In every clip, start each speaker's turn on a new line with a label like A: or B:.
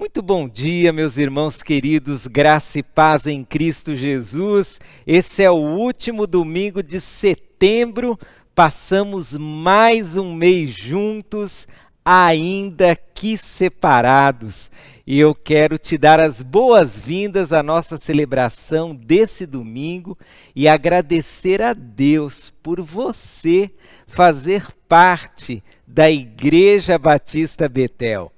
A: Muito bom dia, meus irmãos queridos, graça e paz em Cristo Jesus. Esse é o último domingo de setembro, passamos mais um mês juntos, ainda que separados. E eu quero te dar as boas-vindas à nossa celebração desse domingo e agradecer a Deus por você fazer parte da Igreja Batista Betel.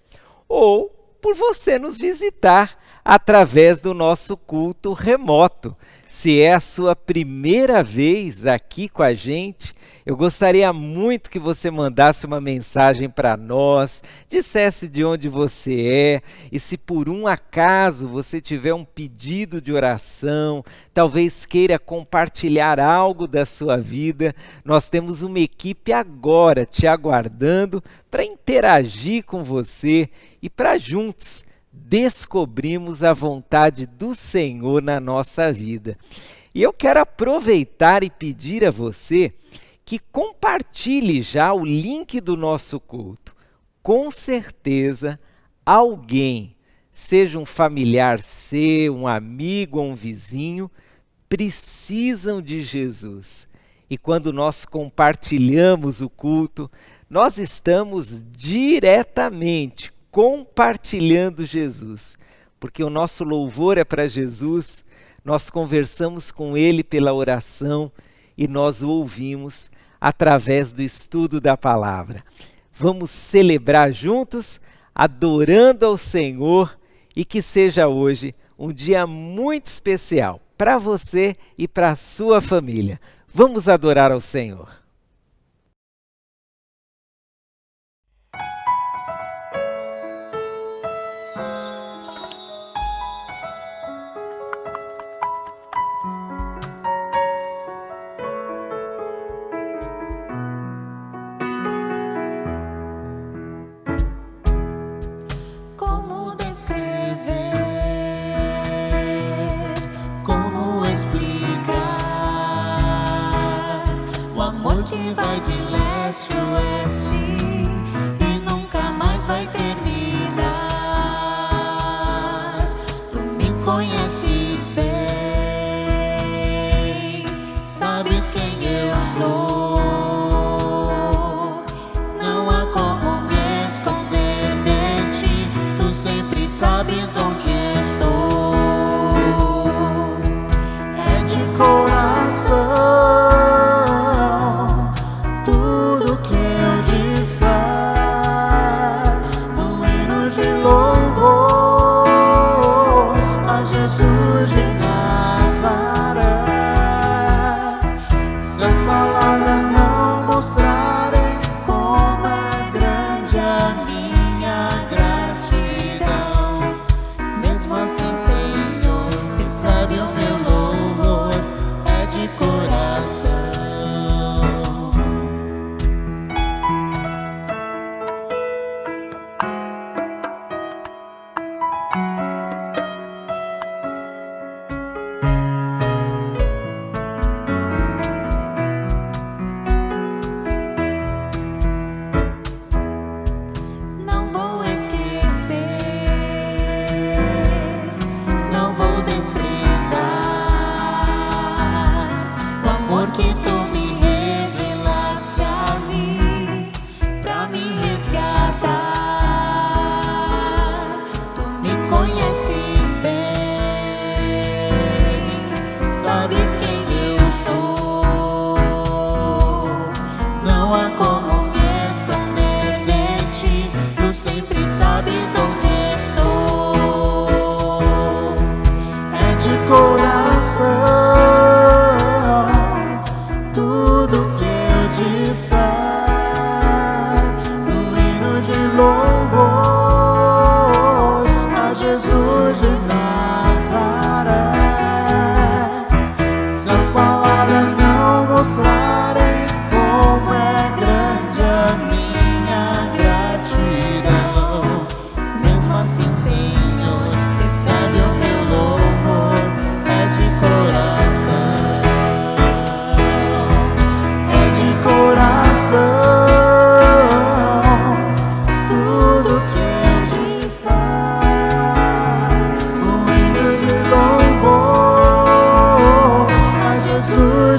A: Ou por você nos visitar através do nosso culto remoto. Se é a sua primeira vez aqui com a gente, eu gostaria muito que você mandasse uma mensagem para nós, dissesse de onde você é e se por um acaso você tiver um pedido de oração, talvez queira compartilhar algo da sua vida, nós temos uma equipe agora te aguardando para interagir com você e para juntos descobrirmos a vontade do Senhor na nossa vida. E eu quero aproveitar e pedir a você que compartilhe já o link do nosso culto. Com certeza, alguém, seja um familiar seu, um amigo ou um vizinho, precisam de Jesus. E quando nós compartilhamos o culto, nós estamos diretamente compartilhando Jesus, porque o nosso louvor é para Jesus, nós conversamos com Ele pela oração e nós o ouvimos através do estudo da palavra. Vamos celebrar juntos, adorando ao Senhor e que seja hoje um dia muito especial para você e para a sua família. Vamos adorar ao Senhor.
B: Que vai de leste a oeste e nunca mais vai terminar. Tu me conheces bem, sabes quem eu sou. Não há como me esconder de ti, tu sempre sabes onde estou. É de coração que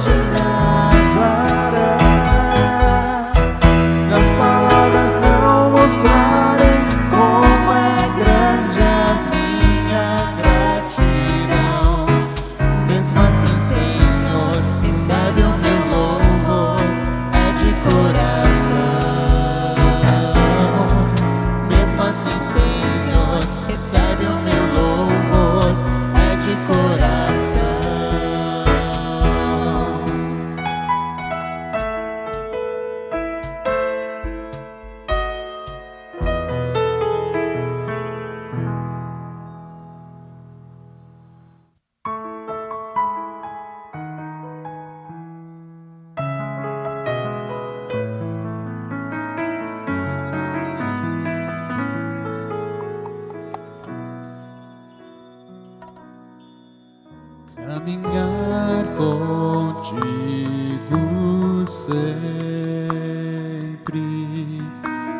C: hoje em Nazaré. Se as palavras não mostrarem como é grande a minha gratidão, mesmo assim, Senhor, recebe o meu louvor, é de coração. Mesmo assim, Senhor, recebe o meu louvor, é de coração. Caminhar contigo sempre,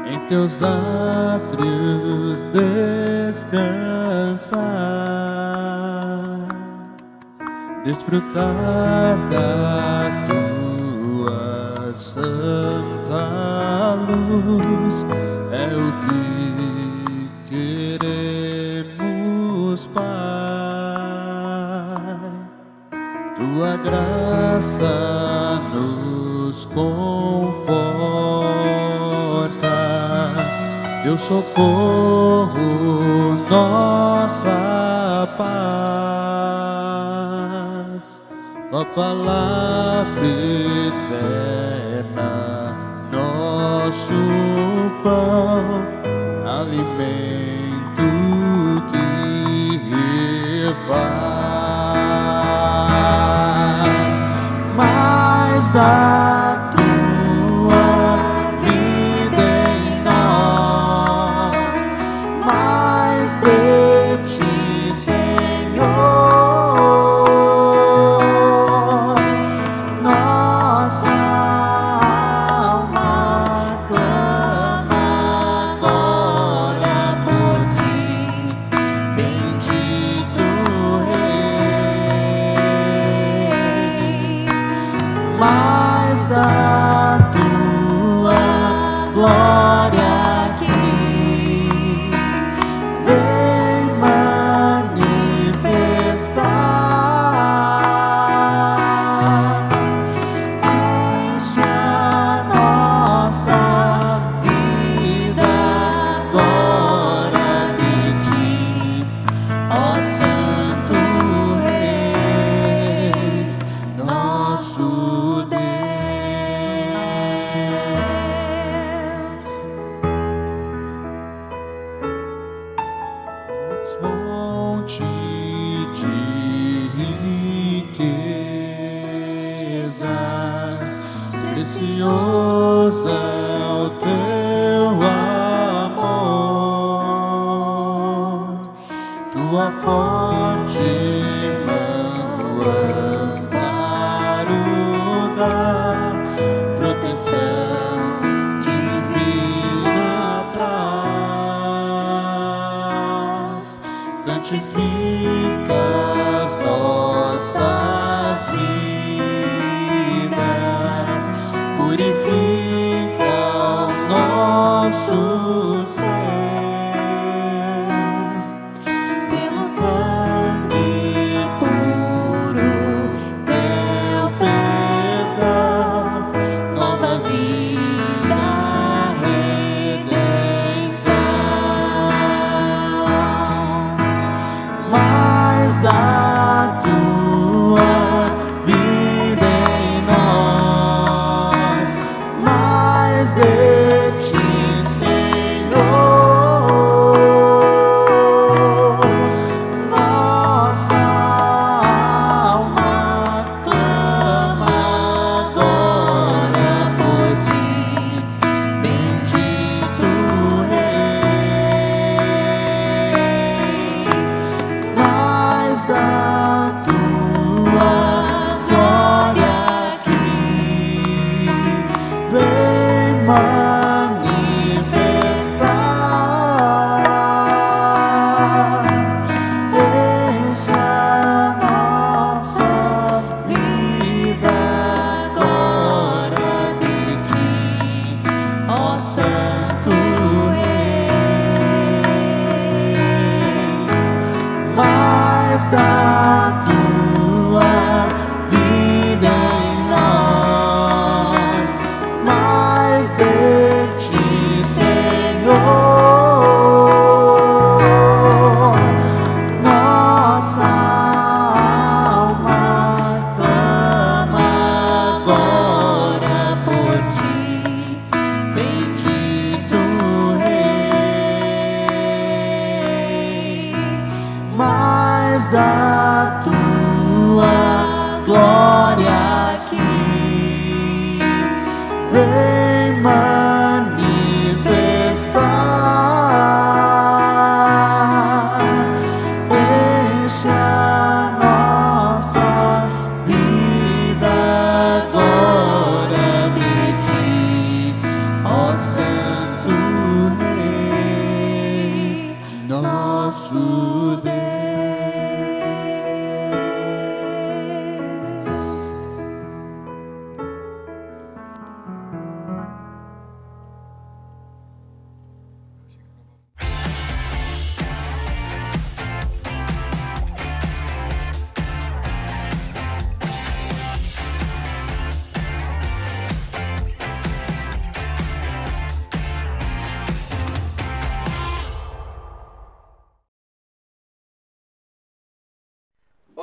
C: em teus átrios descansar, desfrutar da tua santa luz, é o que queremos, Pai. Tua graça nos conforta, teu socorro, nossa paz. Tua palavra eterna, nosso pão, alimento que refaz. Mais da tua vida em nós, mais de ti, Senhor. Nossa alma clama agora por ti, bendito Rei. Mais da tua glória aqui, vem manifestar. Enche a nossa vida agora de ti, ó Santo Rei, nosso Deus. Fonte de riquezas, precioso é o teu amor, tua forte mão, amparo da proteção divina traz, santifica as nossas vidas, purifica o nosso ser, pelo sangue puro, teu perdão, nova vida, redenção. Mais da tua vida em nós, mais de ti, Senhor.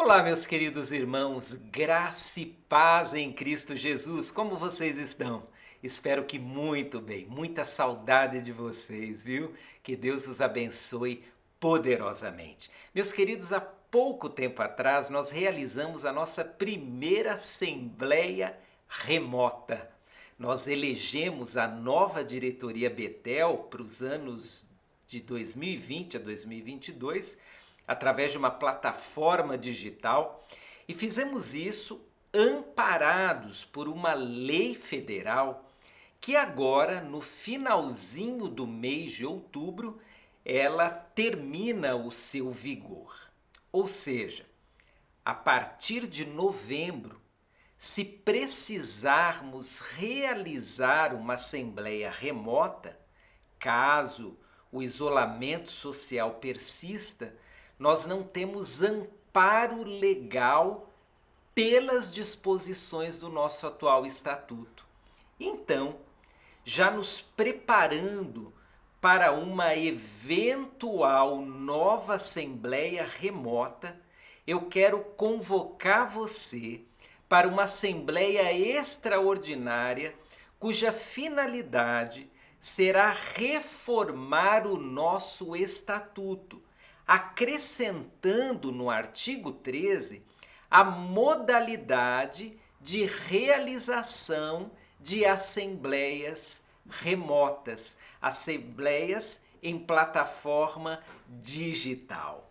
A: Olá, meus queridos irmãos, graça e paz em Cristo Jesus, como vocês estão? Espero que muito bem, muita saudade de vocês, viu? Que Deus os abençoe poderosamente. Meus queridos, há pouco tempo atrás nós realizamos a nossa primeira assembleia remota. Nós elegemos a nova diretoria Betel para os anos de 2020 a 2022, através de uma plataforma digital, e fizemos isso amparados por uma lei federal que agora, no finalzinho do mês de outubro, ela termina o seu vigor. Ou seja, a partir de novembro, se precisarmos realizar uma assembleia remota, caso o isolamento social persista, nós não temos amparo legal pelas disposições do nosso atual estatuto. Então, já nos preparando para uma eventual nova assembleia remota, eu quero convocar você para uma assembleia extraordinária cuja finalidade será reformar o nosso estatuto, acrescentando no artigo 13 a modalidade de realização de assembleias remotas, assembleias em plataforma digital.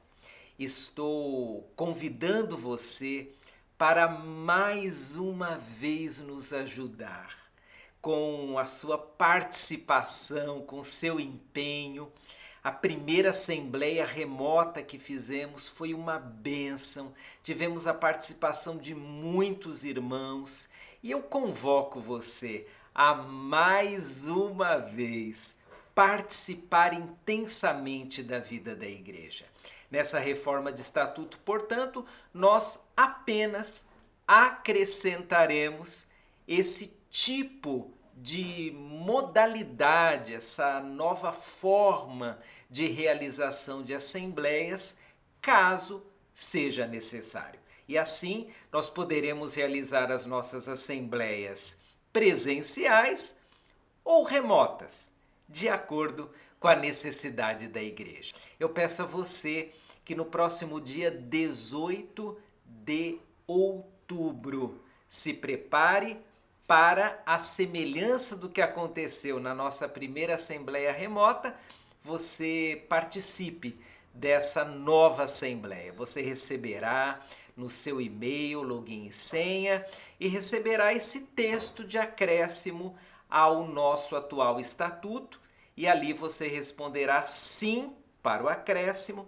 A: Estou convidando você para mais uma vez nos ajudar com a sua participação, com seu empenho. A primeira assembleia remota que fizemos foi uma bênção. Tivemos a participação de muitos irmãos e eu convoco você a mais uma vez participar intensamente da vida da igreja. Nessa reforma de estatuto, portanto, nós apenas acrescentaremos esse tipo de modalidade, essa nova forma de realização de assembleias, caso seja necessário. E assim nós poderemos realizar as nossas assembleias presenciais ou remotas, de acordo com a necessidade da igreja. Eu peço a você que no próximo dia 18 de outubro se prepare para a semelhança do que aconteceu na nossa primeira assembleia remota, você participe dessa nova assembleia. Você receberá no seu e-mail, login e senha, e receberá esse texto de acréscimo ao nosso atual estatuto, e ali você responderá sim para o acréscimo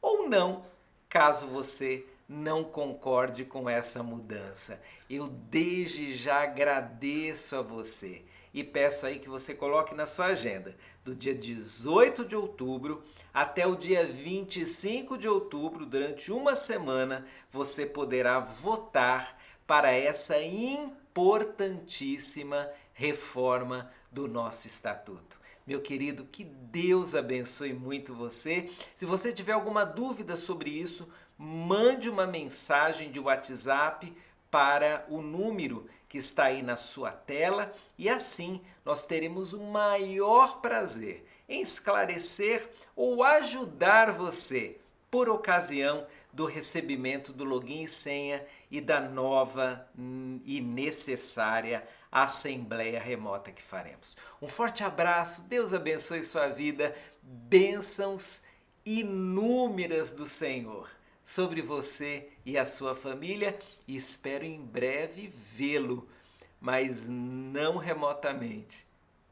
A: ou não, caso você não concorde com essa mudança. Eu desde já agradeço a você e peço aí que você coloque na sua agenda, do dia 18 de outubro até o dia 25 de outubro, durante uma semana, você poderá votar para essa importantíssima reforma do nosso estatuto. Meu querido, que Deus abençoe muito você. Se você tiver alguma dúvida sobre isso, mande uma mensagem de WhatsApp para o número que está aí na sua tela e assim nós teremos o maior prazer em esclarecer ou ajudar você por ocasião do recebimento do login e senha e da nova e necessária assembleia remota que faremos. Um forte abraço, Deus abençoe sua vida, bênçãos inúmeras do Senhor sobre você e a sua família, e espero em breve vê-lo, mas não remotamente,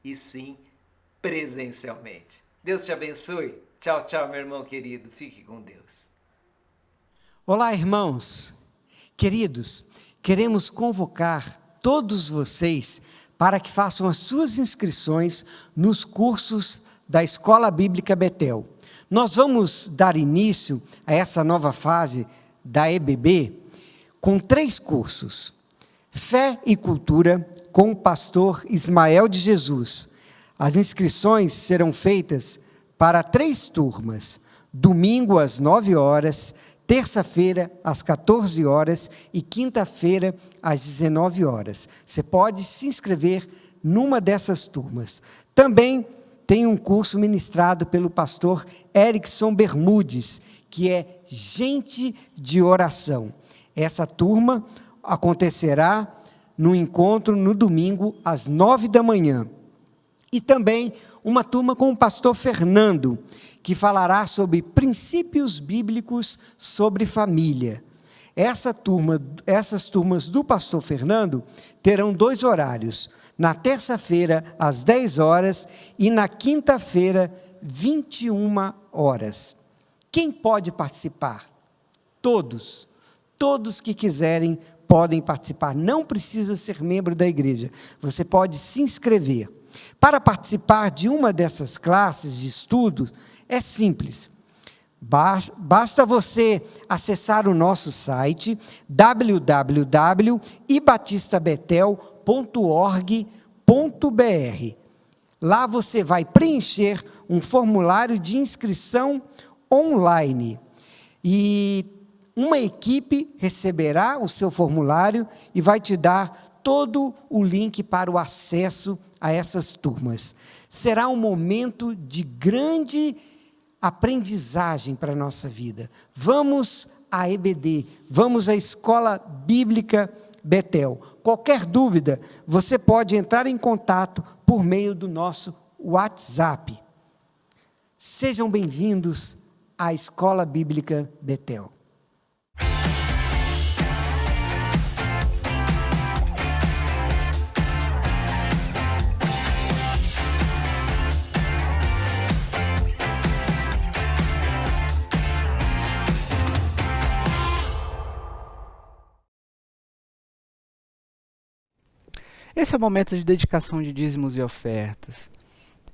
A: e sim presencialmente. Deus te abençoe. Tchau, tchau, meu irmão querido. Fique com Deus.
D: Olá, irmãos. Queridos, queremos convocar todos vocês para que façam as suas inscrições nos cursos da Escola Bíblica Betel. Nós vamos dar início a essa nova fase da EBB com 3 cursos. Fé e Cultura, com o pastor Ismael de Jesus. As inscrições serão feitas para 3 turmas, domingo às 9 horas, terça-feira às 14 horas e quinta-feira às 19 horas. Você pode se inscrever numa dessas turmas. Também tem um curso ministrado pelo pastor Erickson Bermudes, que é Gente de Oração. Essa turma acontecerá no encontro no domingo às 9 da manhã. E também uma turma com o pastor Fernando, que falará sobre princípios bíblicos sobre família. Essas turmas do pastor Fernando terão 2 horários, na terça-feira às 10 horas e na quinta-feira 21 horas. Quem pode participar? Todos que quiserem podem participar, não precisa ser membro da igreja, você pode se inscrever. Para participar de uma dessas classes de estudo, é simples. Basta você acessar o nosso site www.ibatistabetel.org.br. Lá você vai preencher um formulário de inscrição online. E uma equipe receberá o seu formulário e vai te dar todo o link para o acesso a essas turmas. Será um momento de grande aprendizagem para a nossa vida. Vamos à EBD, vamos à Escola Bíblica Betel. Qualquer dúvida, você pode entrar em contato por meio do nosso WhatsApp. Sejam bem-vindos à Escola Bíblica Betel.
C: Esse é o momento de dedicação de dízimos e ofertas.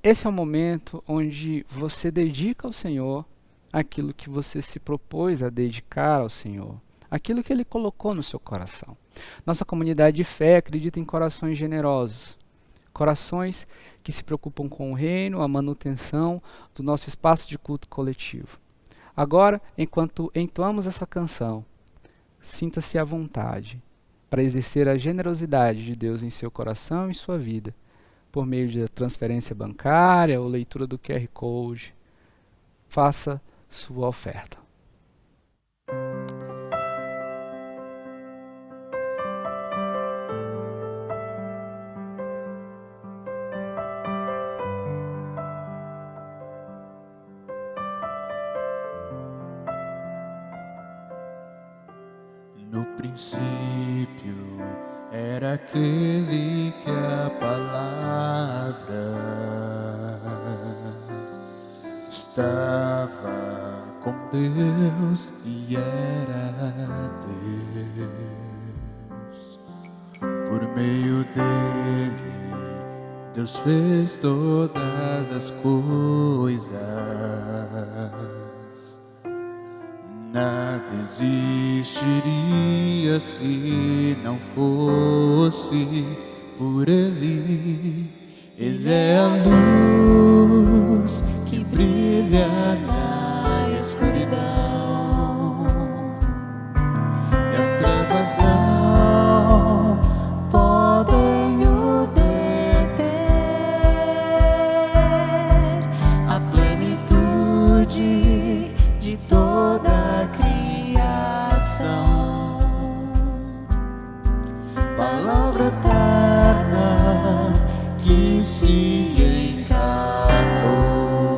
C: Esse é o momento onde você dedica ao Senhor aquilo que você se propôs a dedicar ao Senhor, aquilo que Ele colocou no seu coração. Nossa comunidade de fé acredita em corações generosos, corações que se preocupam com o reino, a manutenção do nosso espaço de culto coletivo. Agora, enquanto entoamos essa canção, sinta-se à vontade para exercer a generosidade de Deus em seu coração e sua vida, por meio de transferência bancária ou leitura do QR Code. Faça sua oferta.
B: No princípio era aquele que a palavra estava com Deus e era Deus. Por meio dele, Deus fez todas as coisas. Nada existiria se não fosse por Ele. Ele é a luz que brilha na escuridão, e as trevas não podem o deter. A plenitude de toda palavra eterna que se encarnou.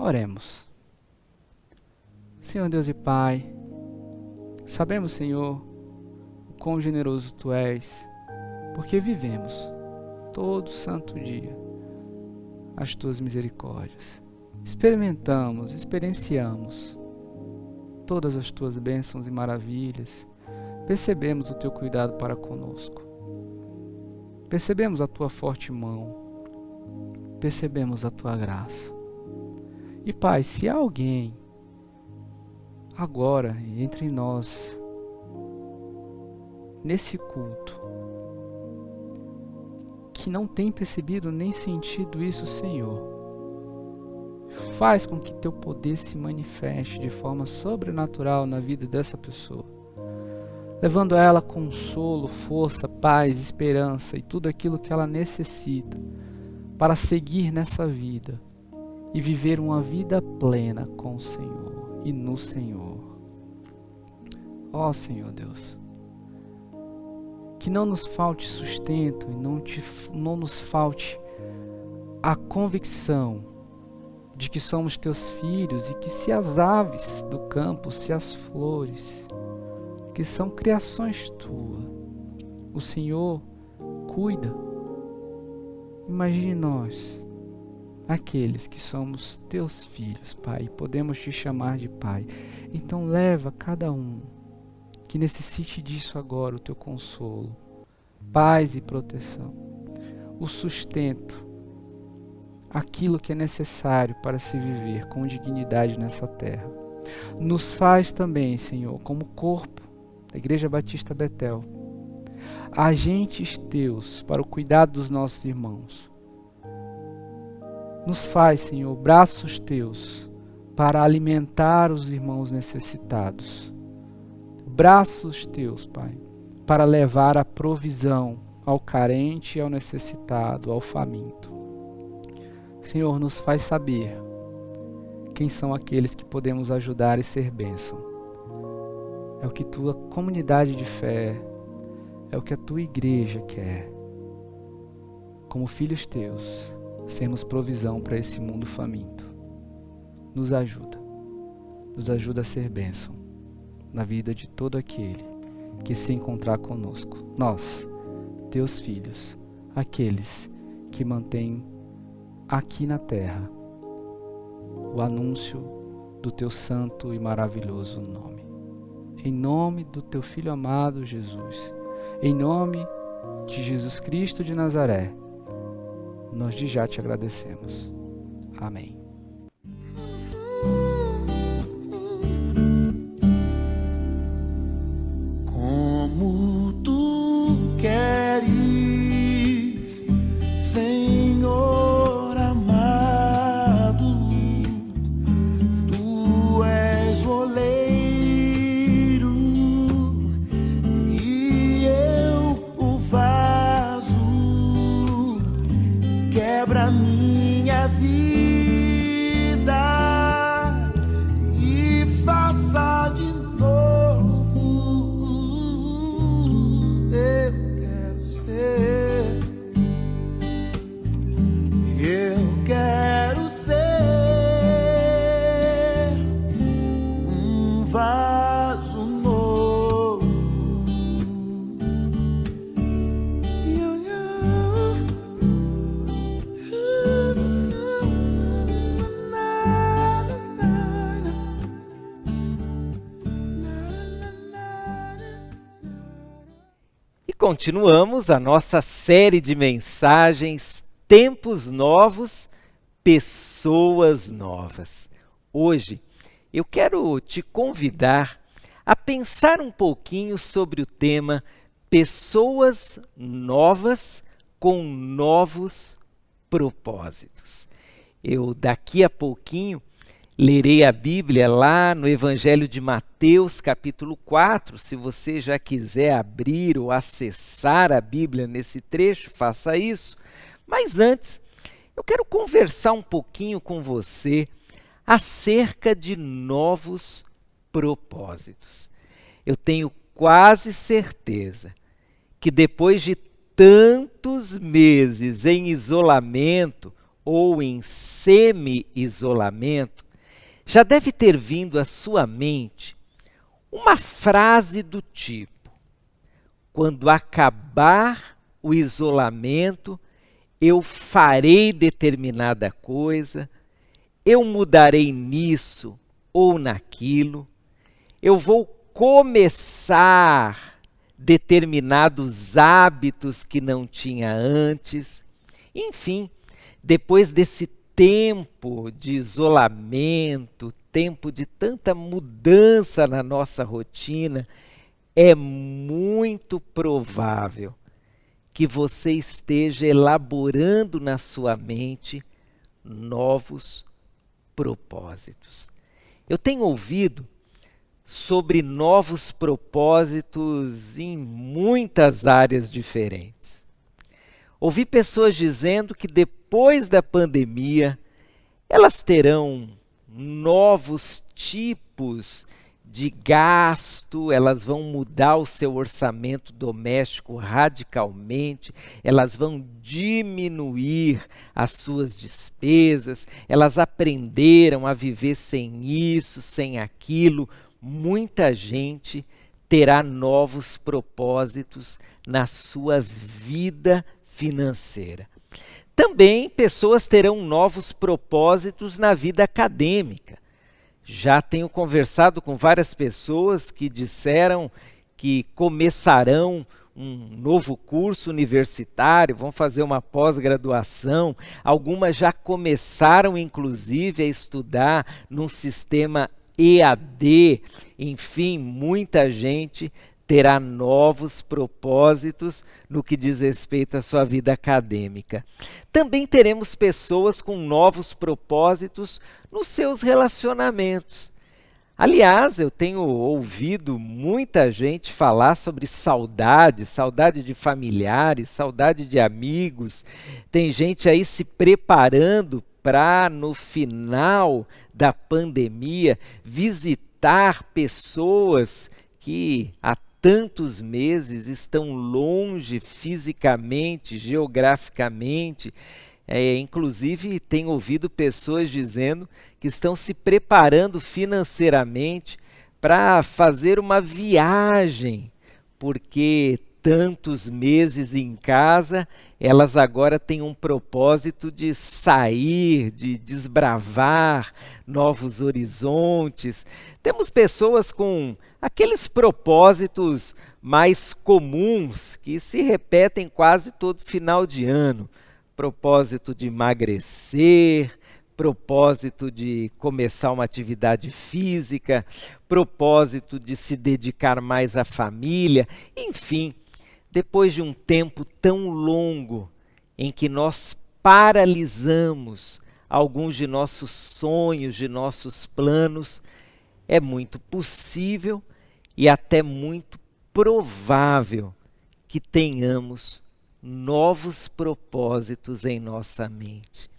C: Oremos. Senhor Deus e Pai, sabemos, Senhor, o quão generoso Tu és, porque vivemos todo santo dia as Tuas misericórdias. Experienciamos todas as Tuas bênçãos e maravilhas. Percebemos o Teu cuidado para conosco. Percebemos a Tua forte mão. Percebemos a Tua graça. E Pai, se há alguém agora entre nós, nesse culto, que não tem percebido nem sentido isso, Senhor, faz com que Teu poder se manifeste de forma sobrenatural na vida dessa pessoa, levando a ela consolo, força, paz, esperança e tudo aquilo que ela necessita para seguir nessa vida e viver uma vida plena com o Senhor e no Senhor. Ó Senhor Deus, que não nos falte sustento e não nos falte a convicção de que somos Teus filhos e que se as aves do campo, se as flores, que são criações Tuas, o Senhor cuida. Imagine nós, aqueles que somos Teus filhos, Pai, e podemos Te chamar de Pai. Então leva cada um que necessite disso agora, o Teu consolo, paz e proteção, o sustento, aquilo que é necessário para se viver com dignidade nessa terra. Nos faz também, Senhor, como corpo da Igreja Batista Betel, agentes Teus para o cuidado dos nossos irmãos. Nos faz, Senhor, braços Teus para alimentar os irmãos necessitados. Braços Teus, Pai, para levar a provisão ao carente e ao necessitado, ao faminto. Senhor, nos faz saber quem são aqueles que podemos ajudar e ser bênção. É o que Tua comunidade de fé, é o que a Tua igreja quer. Como filhos Teus, sermos provisão para esse mundo faminto. Nos ajuda a ser bênção na vida de todo aquele que se encontrar conosco. Nós, Teus filhos, aqueles que mantêm aqui na terra o anúncio do Teu santo e maravilhoso nome. Em nome do Teu Filho amado Jesus, em nome de Jesus Cristo de Nazaré, nós de já Te agradecemos. Amém.
E: Como Tu queres, Senhor amado, Tu és o oleiro e eu o vaso. Quebra minha vida e faça de novo. Eu quero ser, eu quero ser um vaso novo.
A: E continuamos a nossa série de mensagens Tempos Novos, Pessoas Novas. Hoje eu quero te convidar a pensar um pouquinho sobre o tema Pessoas Novas com Novos Propósitos. Eu daqui a pouquinho lerei a Bíblia lá no Evangelho de Mateus, capítulo 4. Se você já quiser abrir ou acessar a Bíblia nesse trecho, faça isso. Mas antes, eu quero conversar um pouquinho com você acerca de novos propósitos. Eu tenho quase certeza que depois de tantos meses em isolamento, ou em semi-isolamento, já deve ter vindo à sua mente uma frase do tipo: quando acabar o isolamento, eu farei determinada coisa, eu mudarei nisso ou naquilo, eu vou começar determinados hábitos que não tinha antes. Enfim, depois desse tempo de isolamento, tempo de tanta mudança na nossa rotina, é muito provável que você esteja elaborando na sua mente novos propósitos. Eu tenho ouvido sobre novos propósitos em muitas áreas diferentes. Ouvi pessoas dizendo que depois da pandemia, elas terão novos tipos de gasto, elas vão mudar o seu orçamento doméstico radicalmente, elas vão diminuir as suas despesas, elas aprenderam a viver sem isso, sem aquilo. Muita gente terá novos propósitos na sua vida financeira. Também pessoas terão novos propósitos na vida acadêmica. Já tenho conversado com várias pessoas que disseram que começarão um novo curso universitário, vão fazer uma pós-graduação. Algumas já começaram, inclusive, a estudar num sistema EAD. Enfim, muita gente terá novos propósitos no que diz respeito à sua vida acadêmica. Também teremos pessoas com novos propósitos nos seus relacionamentos. Aliás, eu tenho ouvido muita gente falar sobre saudade, saudade de familiares, saudade de amigos. Tem gente aí se preparando para, no final da pandemia, visitar pessoas que há tantos meses estão longe fisicamente, geograficamente. Inclusive, tenho ouvido pessoas dizendo que estão se preparando financeiramente para fazer uma viagem, porque tantos meses em casa, elas agora têm um propósito de sair, de desbravar novos horizontes. Temos pessoas com aqueles propósitos mais comuns que se repetem quase todo final de ano. Propósito de emagrecer, propósito de começar uma atividade física, propósito de se dedicar mais à família. Enfim, depois de um tempo tão longo em que nós paralisamos alguns de nossos sonhos, de nossos planos, é muito possível e até muito provável que tenhamos novos propósitos em nossa mente.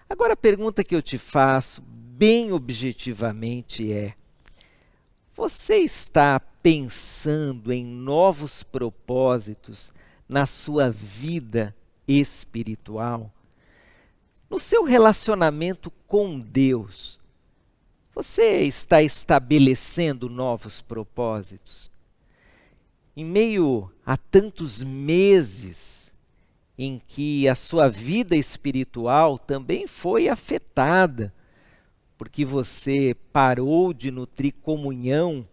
A: Agora a pergunta que eu te faço, bem objetivamente, é: você está pensando em novos propósitos na sua vida espiritual? No seu relacionamento com Deus, você está estabelecendo novos propósitos? Em meio a tantos meses em que a sua vida espiritual também foi afetada, porque você parou de nutrir comunhão,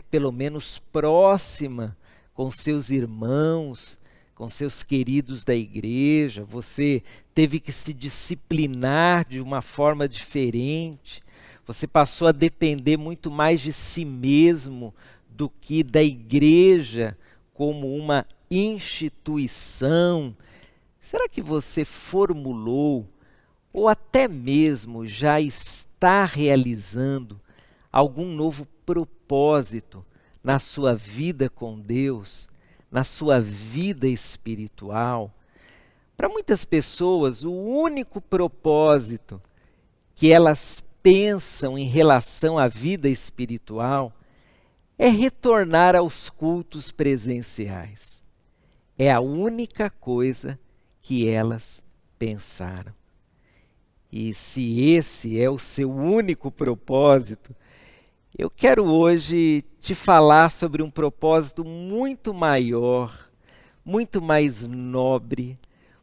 A: pelo menos próxima, com seus irmãos, com seus queridos da igreja, você teve que se disciplinar de uma forma diferente, você passou a depender muito mais de si mesmo do que da igreja como uma instituição. Será que você formulou ou até mesmo já está realizando algum novo propósito na sua vida com Deus, na sua vida espiritual? Para muitas pessoas, o único propósito que elas pensam em relação à vida espiritual é retornar aos cultos presenciais. É a única coisa que elas pensaram. E se esse é o seu único propósito, eu quero hoje te falar sobre um propósito muito maior, muito mais nobre,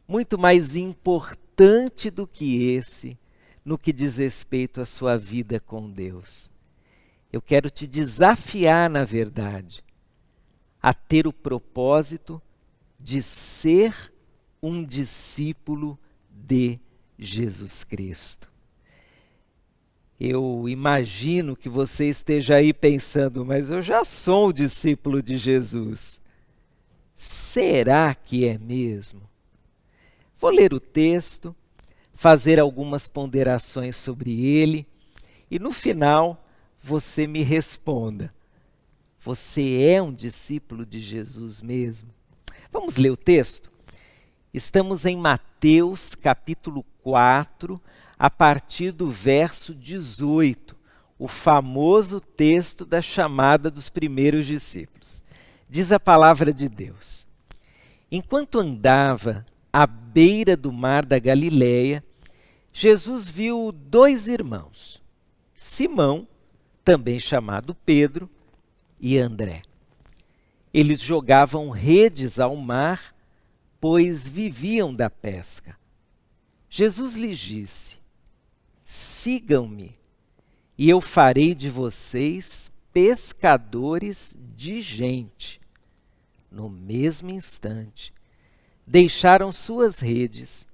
A: muito mais importante do que esse, no que diz respeito à sua vida com Deus. Eu quero te desafiar, na verdade, a ter o propósito de ser um discípulo de Jesus Cristo. Eu imagino que você esteja aí pensando, mas eu já sou um discípulo de Jesus. Será que é mesmo? Vou ler o texto, fazer algumas ponderações sobre ele e no final você me responda. Você é um discípulo de Jesus mesmo? Vamos ler o texto? Estamos em Mateus capítulo 4, a partir do verso 18, o famoso texto da chamada dos primeiros discípulos. Diz a palavra de Deus: enquanto andava à beira do mar da Galileia, Jesus viu 2 irmãos, Simão, também chamado Pedro, e André. Eles jogavam redes ao mar, pois viviam da pesca. Jesus lhes disse: sigam-me, e eu farei de vocês pescadores de gente. No mesmo instante, deixaram suas redes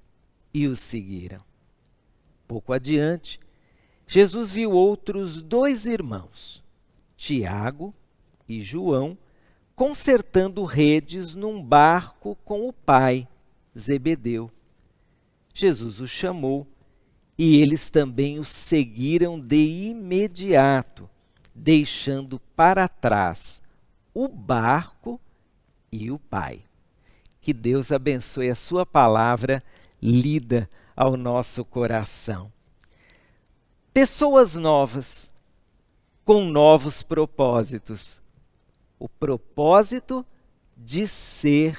A: e os seguiram. Pouco adiante, Jesus viu outros 2 irmãos, Tiago e João, consertando redes num barco com o pai, Zebedeu. Jesus os chamou e eles também o seguiram de imediato, deixando para trás o barco e o pai. Que Deus abençoe a sua palavra lida ao nosso coração. Pessoas novas, com novos propósitos. O propósito de ser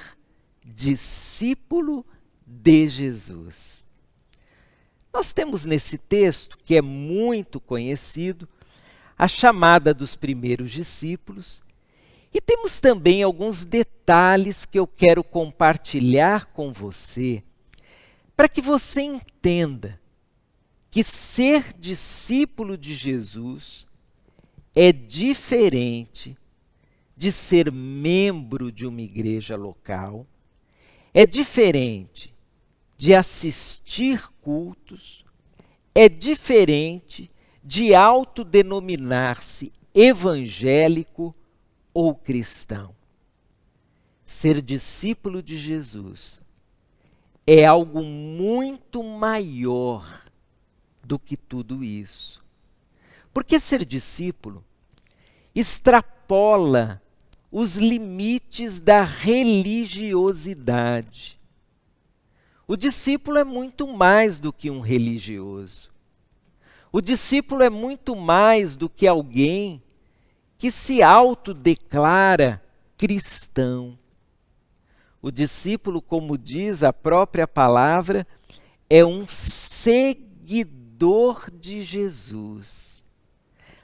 A: discípulo de Jesus. Nós temos nesse texto, que é muito conhecido, a chamada dos primeiros discípulos, e temos também alguns detalhes que eu quero compartilhar com você, para que você entenda que ser discípulo de Jesus é diferente de ser membro de uma igreja local, é diferente de assistir cultos, é diferente de autodenominar-se evangélico ou cristão. Ser discípulo de Jesus é algo muito maior do que tudo isso. Porque ser discípulo extrapola os limites da religiosidade. O discípulo é muito mais do que um religioso. O discípulo é muito mais do que alguém que se autodeclara cristão. O discípulo, como diz a própria palavra, é um seguidor de Jesus.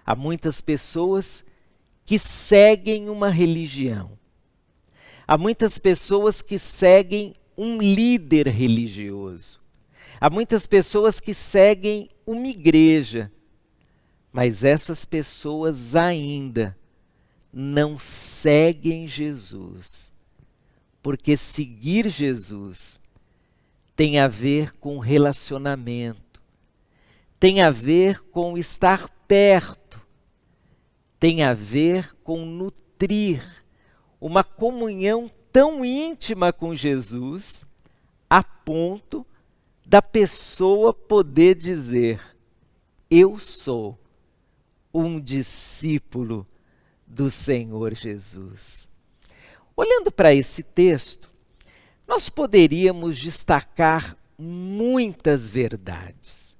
A: Há muitas pessoas que seguem uma religião. Há muitas pessoas que seguem um líder religioso. Há muitas pessoas que seguem uma igreja. Mas essas pessoas ainda não seguem Jesus. Porque seguir Jesus tem a ver com relacionamento, tem a ver com estar perto, tem a ver com nutrir uma comunhão tão íntima com Jesus, a ponto da pessoa poder dizer: eu sou um discípulo do Senhor Jesus. Olhando para esse texto, nós poderíamos destacar muitas verdades.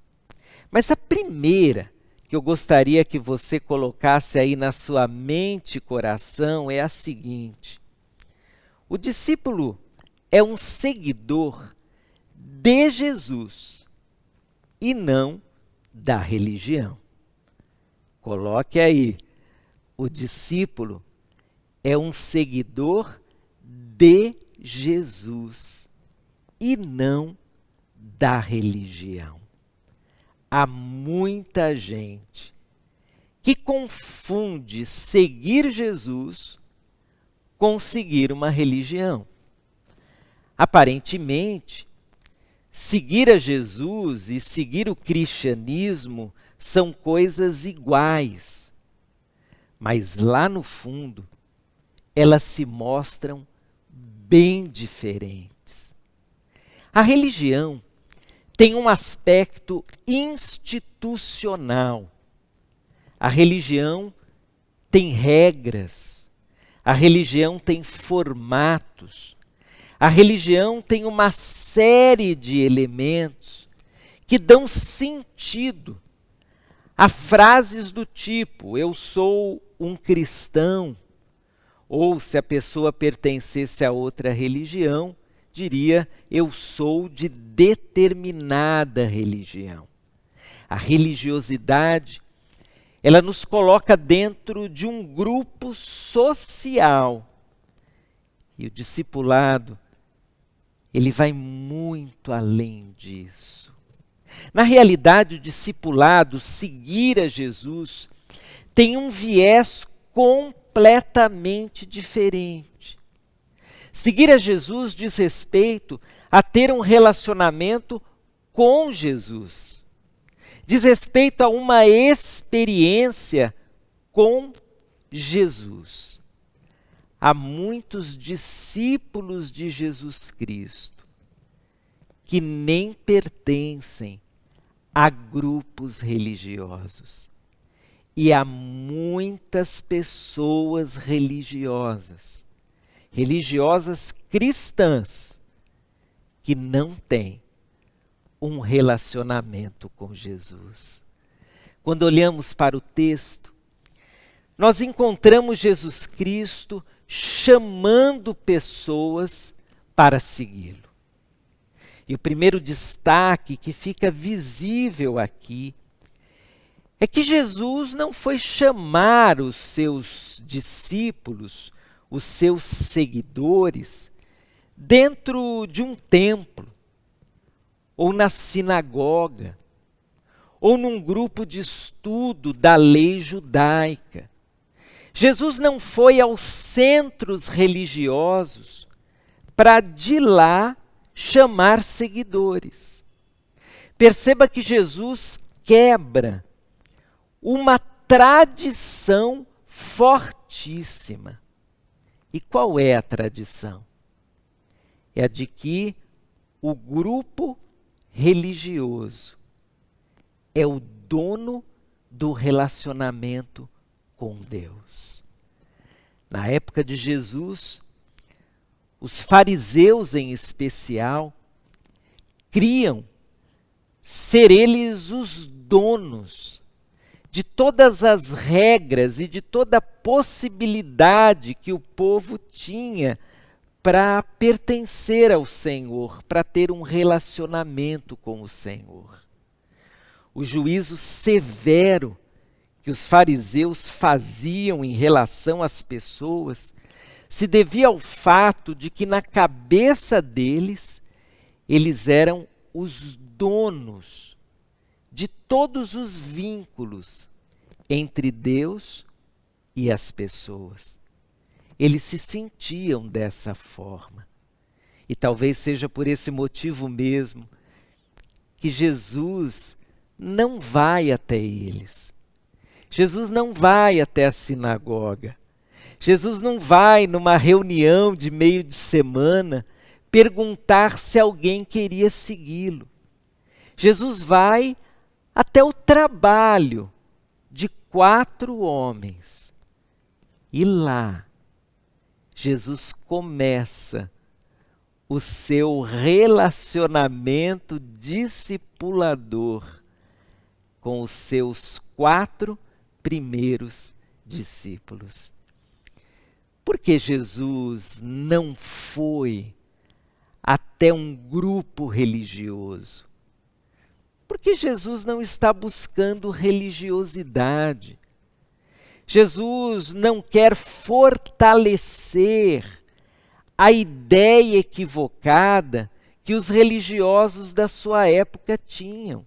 A: Mas a primeira que eu gostaria que você colocasse aí na sua mente e coração é a seguinte: o discípulo é um seguidor de Jesus e não da religião. Coloque aí, o discípulo é um seguidor de Jesus e não da religião. Há muita gente que confunde seguir Jesus com seguir uma religião. Aparentemente, seguir a Jesus e seguir o cristianismo são coisas iguais, mas lá no fundo, elas se mostram bem diferentes. A religião tem um aspecto institucional. A religião tem regras, a religião tem formatos, a religião tem uma série de elementos que dão sentido a frases do tipo: eu sou um cristão, ou se a pessoa pertencesse a outra religião, diria: eu sou de determinada religião. A religiosidade, ela nos coloca dentro de um grupo social. E o discipulado, ele vai muito além disso. Na realidade, o discipulado, seguir a Jesus, tem um viés completamente diferente. Seguir a Jesus diz respeito a ter um relacionamento com Jesus. Diz respeito a uma experiência com Jesus. Há muitos discípulos de Jesus Cristo que nem pertencem a grupos religiosos. E há muitas pessoas religiosas cristãs, que não têm um relacionamento com Jesus. Quando olhamos para o texto, nós encontramos Jesus Cristo chamando pessoas para segui-lo. E o primeiro destaque que fica visível aqui é que Jesus não foi chamar os seus discípulos, os seus seguidores, dentro de um templo, ou na sinagoga, ou num grupo de estudo da lei judaica. Jesus não foi aos centros religiosos para de lá chamar seguidores. Perceba que Jesus quebra uma tradição fortíssima. E qual é a tradição? É a de que o grupo religioso é o dono do relacionamento com Deus. Na época de Jesus, os fariseus em especial criam ser eles os donos de todas as regras e de toda a possibilidade que o povo tinha para pertencer ao Senhor, para ter um relacionamento com o Senhor. O juízo severo que os fariseus faziam em relação às pessoas se devia ao fato de que na cabeça deles, eles eram os donos de todos os vínculos entre Deus e as pessoas. Eles se sentiam dessa forma. E talvez seja por esse motivo mesmo que Jesus não vai até eles. Jesus não vai até a sinagoga. Jesus não vai numa reunião de meio de semana perguntar se alguém queria segui-lo. Jesus vai até o trabalho de 4 homens. E lá, Jesus começa o seu relacionamento discipulador com os seus 4 primeiros discípulos. Por que Jesus não foi até um grupo religioso? Porque Jesus não está buscando religiosidade. Jesus não quer fortalecer a ideia equivocada que os religiosos da sua época tinham.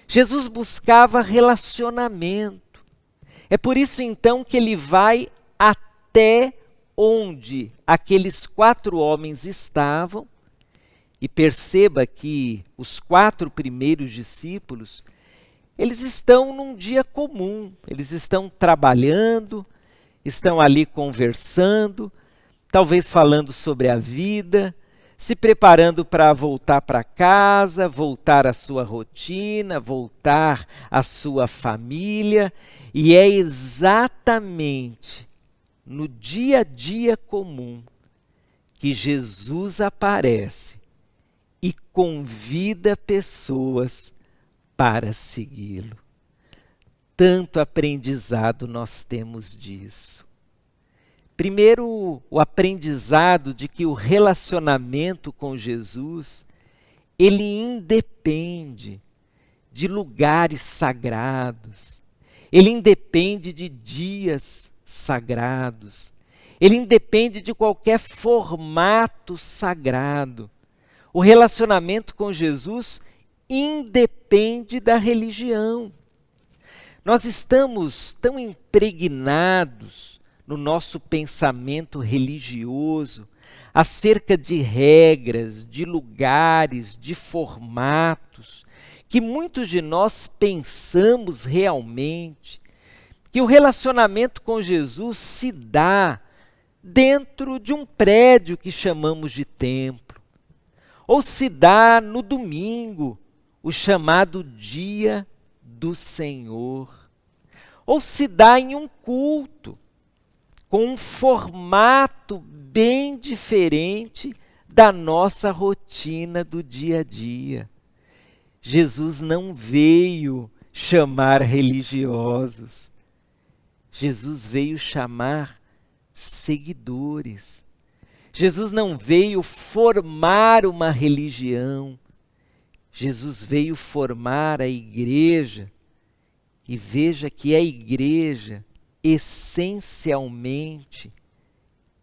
A: Jesus buscava relacionamento. É por isso então que ele vai até onde aqueles 4 homens estavam. E perceba que os 4 primeiros discípulos, eles estão num dia comum, eles estão trabalhando, estão ali conversando, talvez falando sobre a vida, se preparando para voltar para casa, voltar à sua rotina, voltar à sua família. E é exatamente no dia a dia comum que Jesus aparece e convida pessoas para segui-lo. Tanto aprendizado nós temos disso. Primeiro, o aprendizado de que o relacionamento com Jesus, ele independe de lugares sagrados, ele independe de dias sagrados, ele independe de qualquer formato sagrado. O relacionamento com Jesus independe da religião. Nós estamos tão impregnados no nosso pensamento religioso acerca de regras, de lugares, de formatos, que muitos de nós pensamos realmente que o relacionamento com Jesus se dá dentro de um prédio que chamamos de templo, ou se dá no domingo, o chamado dia do Senhor, ou se dá em um culto, com um formato bem diferente da nossa rotina do dia a dia. Jesus não veio chamar religiosos, Jesus veio chamar seguidores. Jesus não veio formar uma religião, Jesus veio formar a igreja. E veja que a igreja, essencialmente,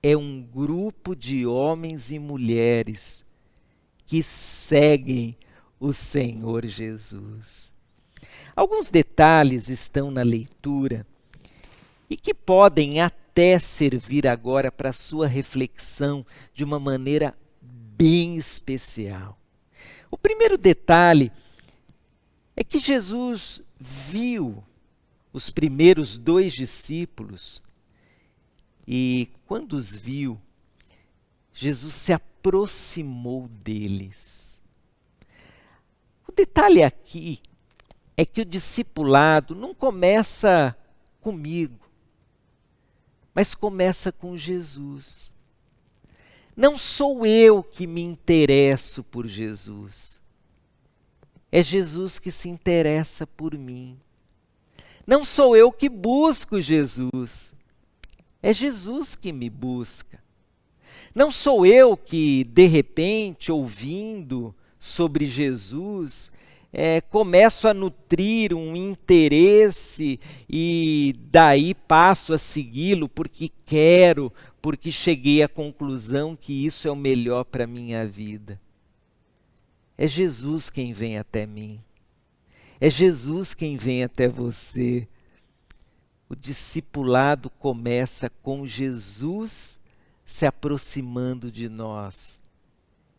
A: é um grupo de homens e mulheres que seguem o Senhor Jesus. Alguns detalhes estão na leitura e que podem até servir agora para a sua reflexão de uma maneira bem especial. O primeiro detalhe é que Jesus viu os primeiros 2 discípulos e, quando os viu, Jesus se aproximou deles. O detalhe aqui é que o discipulado não começa comigo, mas começa com Jesus. Não sou eu que me interesso por Jesus. É Jesus que se interessa por mim. Não sou eu que busco Jesus. É Jesus que me busca. Não sou eu que, de repente, ouvindo sobre Jesus, começo a nutrir um interesse e daí passo a segui-lo porque quero, porque cheguei à conclusão que isso é o melhor para a minha vida. É Jesus quem vem até mim. É Jesus quem vem até você. O discipulado começa com Jesus se aproximando de nós.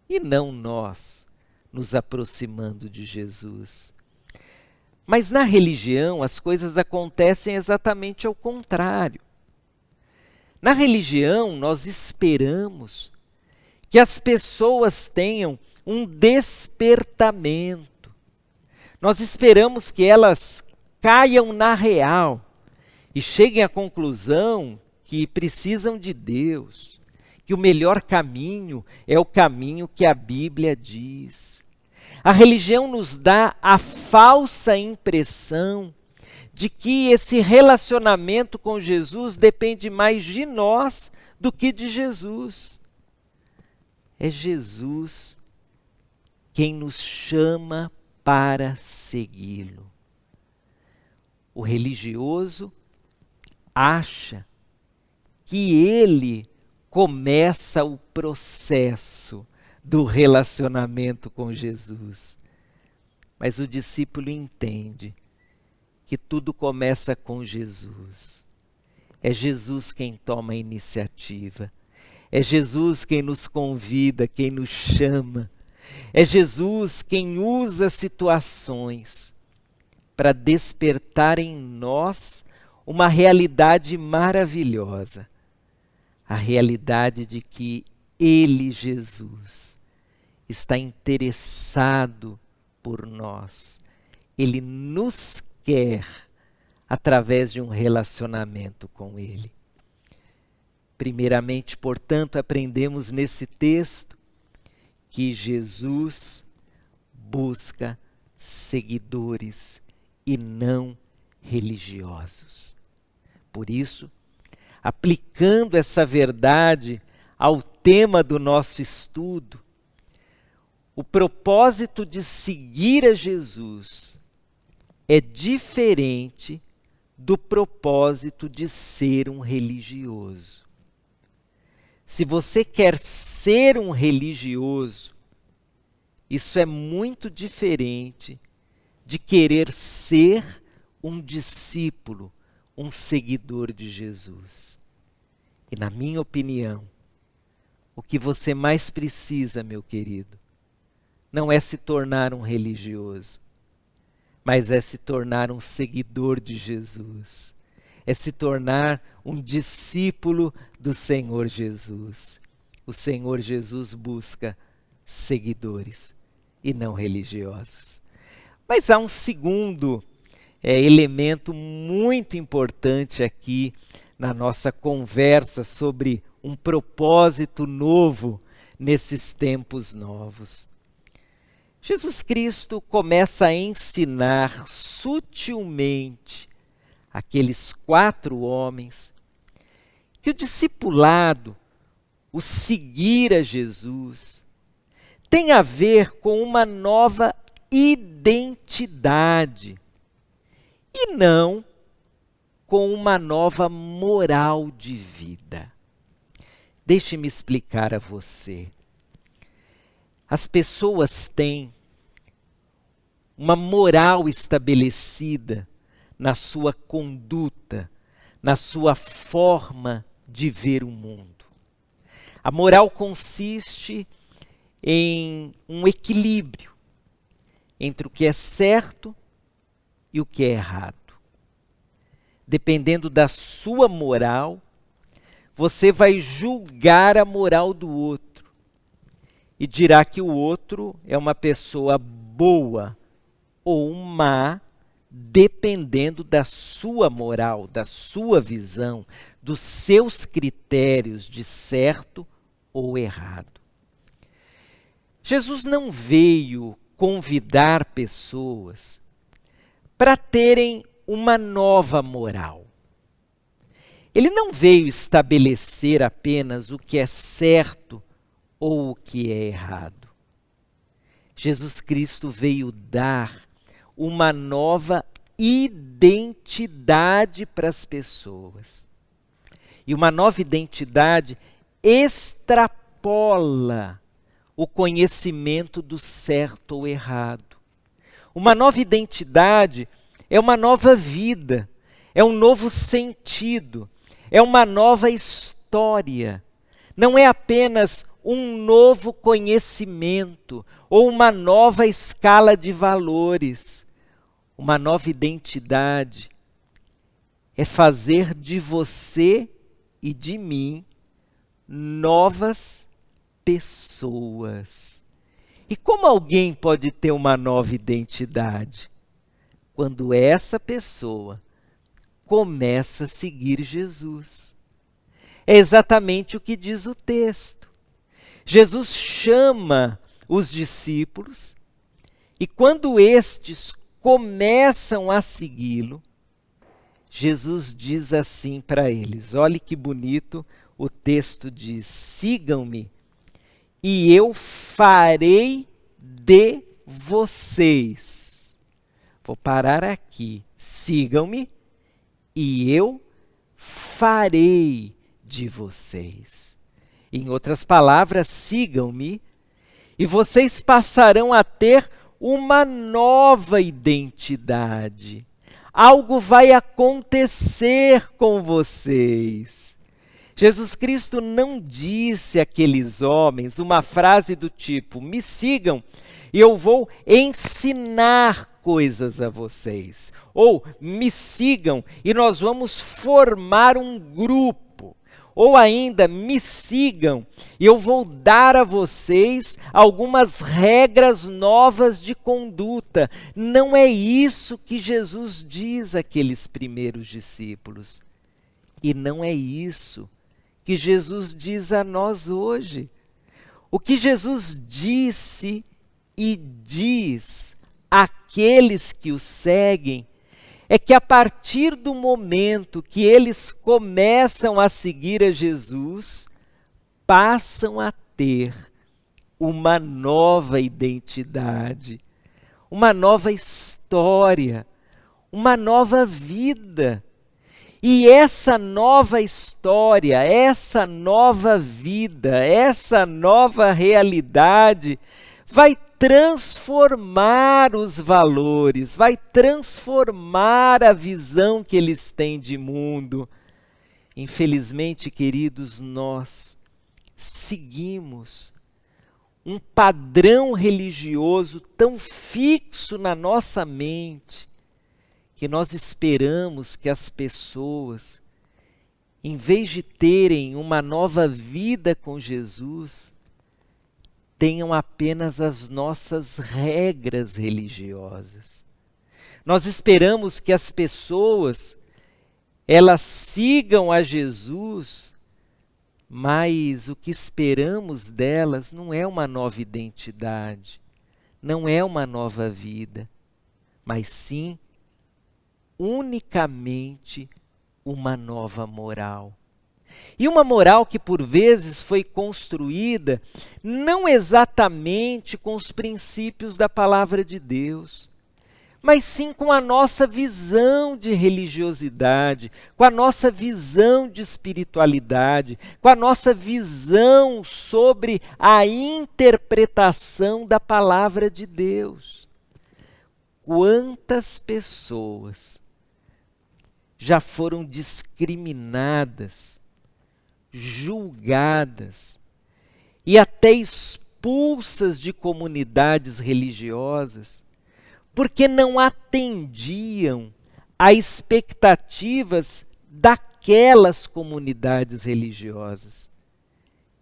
A: E não nós nos aproximando de Jesus. Mas na religião as coisas acontecem exatamente ao contrário. Na religião nós esperamos que as pessoas tenham um despertamento. Nós esperamos que elas caiam na real e cheguem à conclusão que precisam de Deus, que o melhor caminho é o caminho que a Bíblia diz. A religião nos dá a falsa impressão de que esse relacionamento com Jesus depende mais de nós do que de Jesus. É Jesus quem nos chama para segui-lo. O religioso acha que ele começa o processo do relacionamento com Jesus. Mas o discípulo entende que tudo começa com Jesus. É Jesus quem toma a iniciativa. É Jesus quem nos convida, quem nos chama. É Jesus quem usa situações para despertar em nós uma realidade maravilhosa. A realidade de que Ele, Jesus, está interessado por nós. Ele nos quer através de um relacionamento com Ele. Primeiramente, portanto, aprendemos nesse texto que Jesus busca seguidores e não religiosos. Por isso, aplicando essa verdade ao tema do nosso estudo, o propósito de seguir a Jesus é diferente do propósito de ser um religioso. Se você quer ser um religioso, isso é muito diferente de querer ser um discípulo, um seguidor de Jesus. E na minha opinião, o que você mais precisa, meu querido, não é se tornar um religioso, mas é se tornar um seguidor de Jesus. É se tornar um discípulo do Senhor Jesus. O Senhor Jesus busca seguidores e não religiosos. Mas há um segundo elemento muito importante aqui na nossa conversa sobre um propósito novo nesses tempos novos. Jesus Cristo começa a ensinar sutilmente aqueles 4 homens que o discipulado, o seguir a Jesus, tem a ver com uma nova identidade e não com uma nova moral de vida. Deixe-me explicar a você. As pessoas têm uma moral estabelecida na sua conduta, na sua forma de ver o mundo. A moral consiste em um equilíbrio entre o que é certo e o que é errado. Dependendo da sua moral, você vai julgar a moral do outro e dirá que o outro é uma pessoa boa ou má, dependendo da sua moral, da sua visão, dos seus critérios de certo ou errado. Jesus não veio convidar pessoas para terem uma nova moral. Ele não veio estabelecer apenas o que é certo ou o que é errado. Jesus Cristo veio dar uma nova identidade para as pessoas. E uma nova identidade extrapola o conhecimento do certo ou errado. Uma nova identidade é uma nova vida, é um novo sentido, é uma nova história. Não é apenas um novo conhecimento ou uma nova escala de valores. Uma nova identidade é fazer de você e de mim novas pessoas. E como alguém pode ter uma nova identidade? Quando essa pessoa começa a seguir Jesus. É exatamente o que diz o texto. Jesus chama os discípulos e quando estes começam a segui-lo, Jesus diz assim para eles, olhe que bonito, o texto diz, sigam-me e eu farei de vocês Vou parar aqui. Sigam-me e eu farei de vocês. Em outras palavras, sigam-me e vocês passarão a ter uma nova identidade. Algo vai acontecer com vocês. Jesus Cristo não disse àqueles homens uma frase do tipo: me sigam e eu vou ensinar coisas a vocês. Ou me sigam e nós vamos formar um grupo. Ou ainda, me sigam e eu vou dar a vocês algumas regras novas de conduta. Não é isso que Jesus diz àqueles primeiros discípulos. E não é isso que Jesus diz a nós hoje. O que Jesus disse e diz àqueles que o seguem é que a partir do momento que eles começam a seguir a Jesus, passam a ter uma nova identidade, uma nova história, uma nova vida. E essa nova história, essa nova vida, essa nova realidade vai transformar os valores, vai transformar a visão que eles têm de mundo. Infelizmente, queridos, nós seguimos um padrão religioso tão fixo na nossa mente que nós esperamos que as pessoas, em vez de terem uma nova vida com Jesus, tenham apenas as nossas regras religiosas. Nós esperamos que as pessoas, elas sigam a Jesus, mas o que esperamos delas não é uma nova identidade, não é uma nova vida, mas sim, unicamente, uma nova moral. E uma moral que por vezes foi construída não exatamente com os princípios da palavra de Deus, mas sim com a nossa visão de religiosidade, com a nossa visão de espiritualidade, com a nossa visão sobre a interpretação da palavra de Deus. Quantas pessoas já foram discriminadas, julgadas e até expulsas de comunidades religiosas, porque não atendiam a expectativas daquelas comunidades religiosas,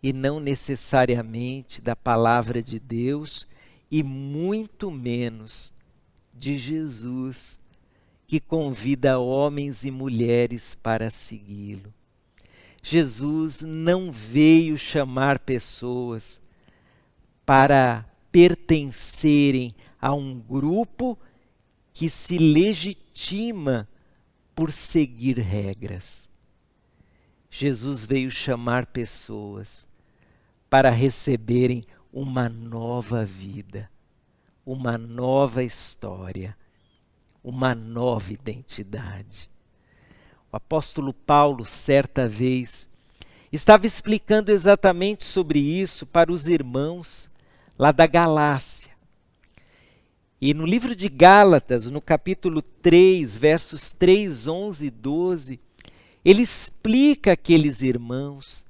A: e não necessariamente da palavra de Deus, e muito menos de Jesus, que convida homens e mulheres para segui-lo. Jesus não veio chamar pessoas para pertencerem a um grupo que se legitima por seguir regras. Jesus veio chamar pessoas para receberem uma nova vida, uma nova história, uma nova identidade. O apóstolo Paulo, certa vez, estava explicando exatamente sobre isso para os irmãos lá da Galácia. E no livro de Gálatas, no capítulo 3, versos 3, 11 e 12, ele explica àqueles irmãos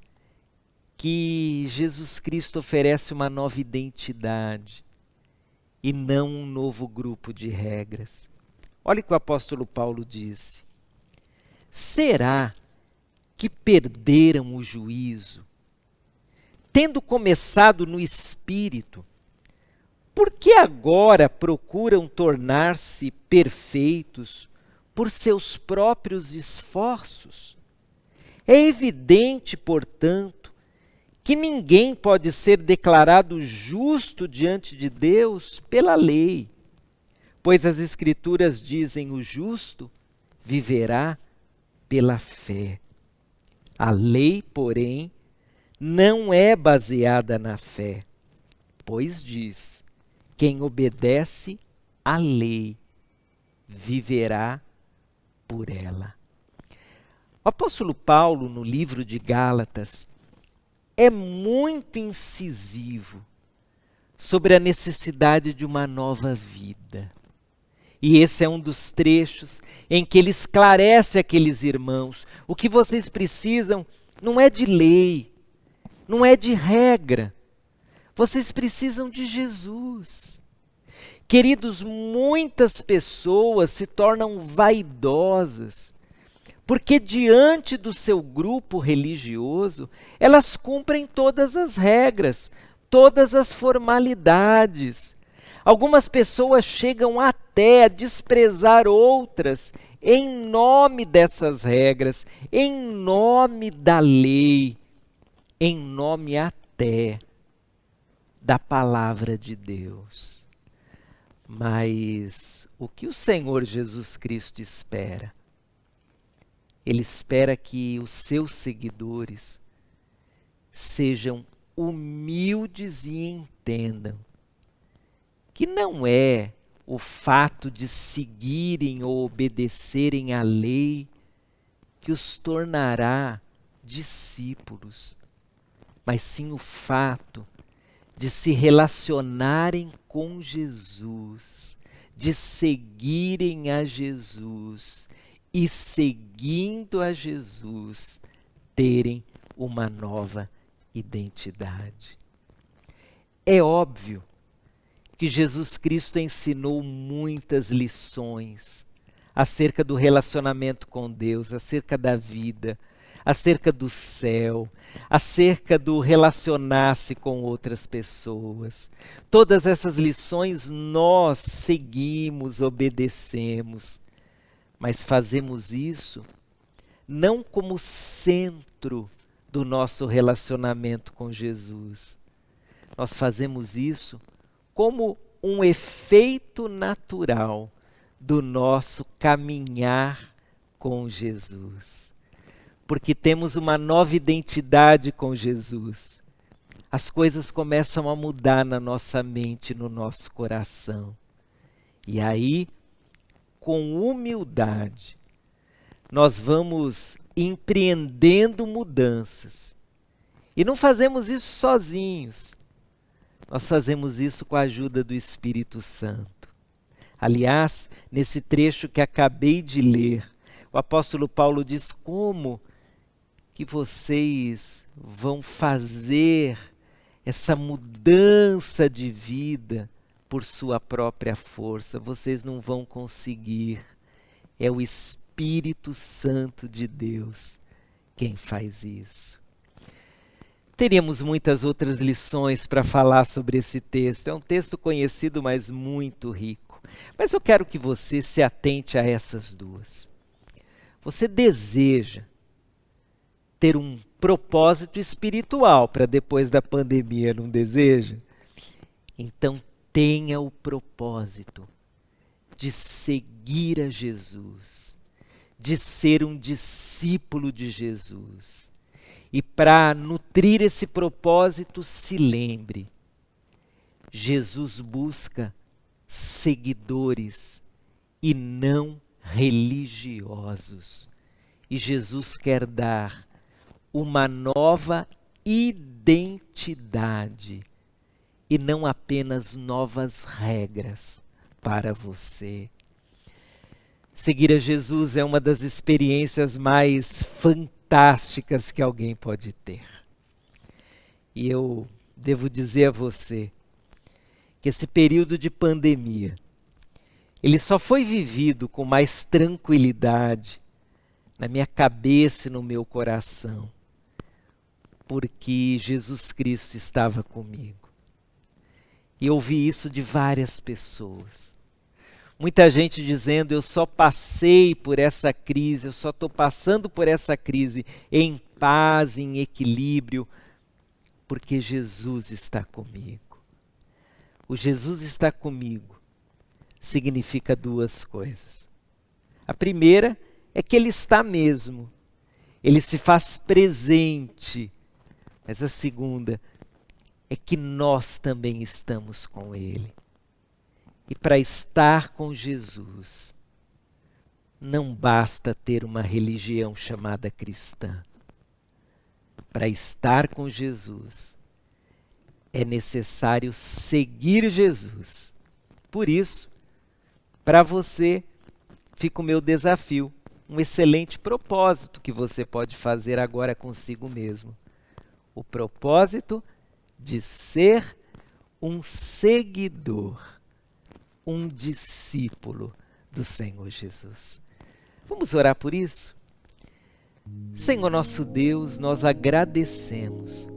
A: que Jesus Cristo oferece uma nova identidade e não um novo grupo de regras. Olha o que o apóstolo Paulo disse. Será que perderam o juízo, tendo começado no espírito? Por que agora procuram tornar-se perfeitos por seus próprios esforços? É evidente, portanto, que ninguém pode ser declarado justo diante de Deus pela lei, pois as Escrituras dizem: o justo viverá pela fé. A lei, porém, não é baseada na fé, pois diz: quem obedece à lei viverá por ela. O apóstolo Paulo, no livro de Gálatas, é muito incisivo sobre a necessidade de uma nova vida. E esse é um dos trechos em que ele esclarece àqueles irmãos: o que vocês precisam não é de lei, não é de regra, vocês precisam de Jesus. Queridos, muitas pessoas se tornam vaidosas, porque diante do seu grupo religioso, elas cumprem todas as regras, todas as formalidades. Algumas pessoas chegam até a desprezar outras em nome dessas regras, em nome da lei, em nome até da palavra de Deus. Mas o que o Senhor Jesus Cristo espera? Ele espera que os seus seguidores sejam humildes e entendam que não é o fato de seguirem ou obedecerem à lei que os tornará discípulos, mas sim o fato de se relacionarem com Jesus, de seguirem a Jesus e, seguindo a Jesus, terem uma nova identidade. É óbvio que Jesus Cristo ensinou muitas lições acerca do relacionamento com Deus, acerca da vida, acerca do céu, acerca do relacionar-se com outras pessoas. Todas essas lições nós seguimos, obedecemos, mas fazemos isso não como centro do nosso relacionamento com Jesus. Nós fazemos isso como um efeito natural do nosso caminhar com Jesus. Porque temos uma nova identidade com Jesus. As coisas começam a mudar na nossa mente, no nosso coração. E aí, com humildade, nós vamos empreendendo mudanças. E não fazemos isso sozinhos. Nós fazemos isso com a ajuda do Espírito Santo. Aliás, nesse trecho que acabei de ler, o apóstolo Paulo diz como que vocês vão fazer essa mudança de vida por sua própria força. Vocês não vão conseguir. É o Espírito Santo de Deus quem faz isso. Teríamos muitas outras lições para falar sobre esse texto. É um texto conhecido, mas muito rico. Mas eu quero que você se atente a essas duas. Você deseja ter um propósito espiritual para depois da pandemia, não deseja? Então tenha o propósito de seguir a Jesus, de ser um discípulo de Jesus. E para nutrir esse propósito, se lembre, Jesus busca seguidores e não religiosos. E Jesus quer dar uma nova identidade e não apenas novas regras para você. Seguir a Jesus é uma das experiências mais fantásticas que alguém pode ter. E eu devo dizer a você que esse período de pandemia, ele só foi vivido com mais tranquilidade na minha cabeça e no meu coração, porque Jesus Cristo estava comigo. E eu ouvi isso de várias pessoas. Muita gente dizendo, eu só passei por essa crise, eu só estou passando por essa crise em paz, em equilíbrio, porque Jesus está comigo. O Jesus está comigo significa duas coisas. A primeira é que Ele está mesmo. Ele se faz presente. Mas a segunda é que nós também estamos com Ele. E para estar com Jesus, Não basta ter uma religião chamada cristã. Para estar com Jesus, é necessário seguir Jesus. Por isso, para você, fica o meu desafio, um excelente propósito que você pode fazer agora consigo mesmo. O propósito de ser um seguidor, um discípulo do Senhor Jesus. Vamos orar por isso? Senhor nosso Deus, nós agradecemos